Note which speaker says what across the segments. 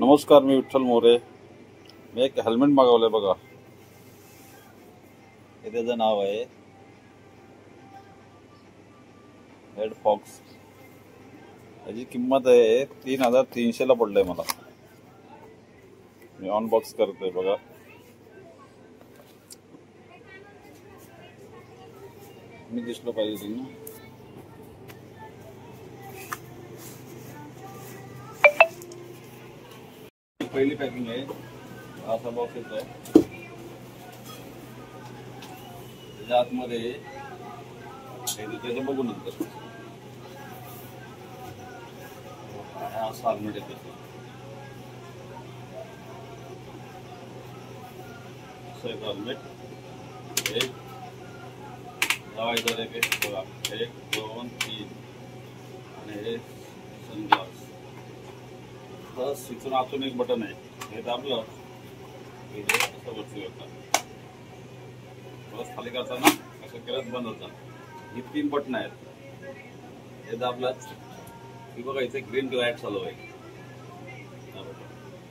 Speaker 1: नमस्कार, मी विठ्ठल मोरे. मी एक हेल्मेट मागवलंय बघा. हे त्याचं नाव आहे हेड फॉक्स. याची किंमत आहे 3300 ला पडलंय मला. मी अनबॉक्स करतोय बघा. मी दिसलो पाहिजे ना. पहिली पॅकिंग आहे. असा बॉक्स येतोय. त्याच्या आतमध्ये त्याचं बघू नंतर असं हेल्मेट येतं. असं एक हेल्मेट. एक लावायचं आहे बघा. 1 2 3 आणि हे सनग्लास. बस इथून आतून एक बटन आहे. हे दाबलं की हे असं वरती होतं. बस खाली करताना असं केलं बंद होतं. ही 3 बटन आहेत. हे दाबलंच की बघा इथे ग्रीन लाईट चालू आहे.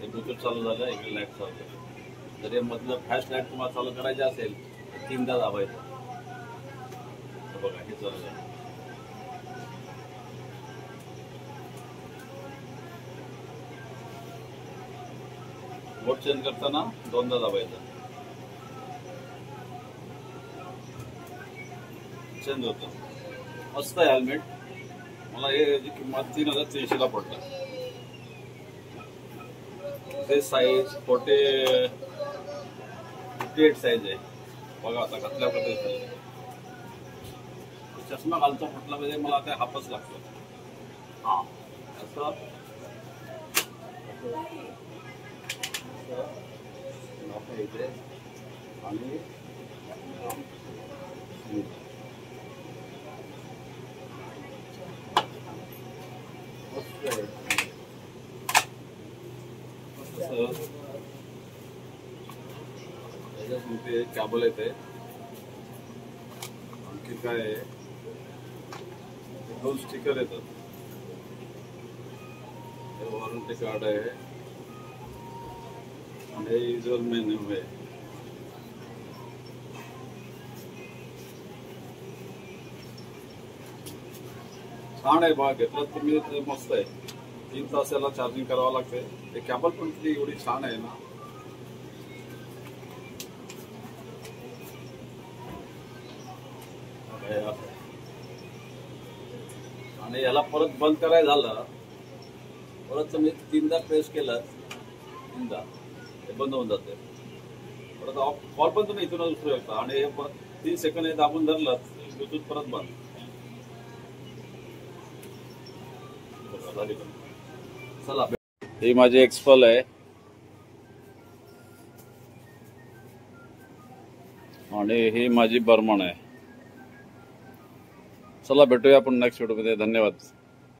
Speaker 1: हे ब्लूटूथ चालू झालं, इकडे लाईट चालू आहे. जर हे मधलं फ्लॅश लाईट तुम्हाला चालू करायचं असेल तर 3दा दाबायचं. बघा हे चालू आहे. मोड चेंज करताना 2दा दाबायचं. चेंज होतं. मस्त आहे हेल्मेट. मला याची किंमत 3300 ला पडलं. ते साईज 48 साईज आहे. बघा आता कसल्या प्रकारचं चष्मा घालतो म्हटलं म्हणजे मला ते हापच लागतो. हा असं इथे आणि त्याच्यामध्ये कॅबल येते. आणखी काय आहे, 2 स्टिकर येतात. हे वॉरंटी कार्ड आहे आणि हे युजर मेन्यू आहे. छान आहे बघा. घेतलं तुम्ही मस्त आहे. 3 तास याला चार्जिंग करावं लागते. ते कॅबल पण ती एवढी छान आहे ना. आणि याला परत बंद करायचं झालं परत तुम्ही 3दा प्रेस केलं 3दा हे बंद होऊन जाते. परत कॉल पण तुम्ही इथूनच उचलू शकता. आणि हे परत 3 सेकंद हे दाबून धरलं ब्लूटूथ परत बंद. चला, ही माझी एक्सपल आहे आणि ही माझी बर्मन आहे. चला भेटूया आपण नेक्स्ट व्हिडिओमध्ये. धन्यवाद.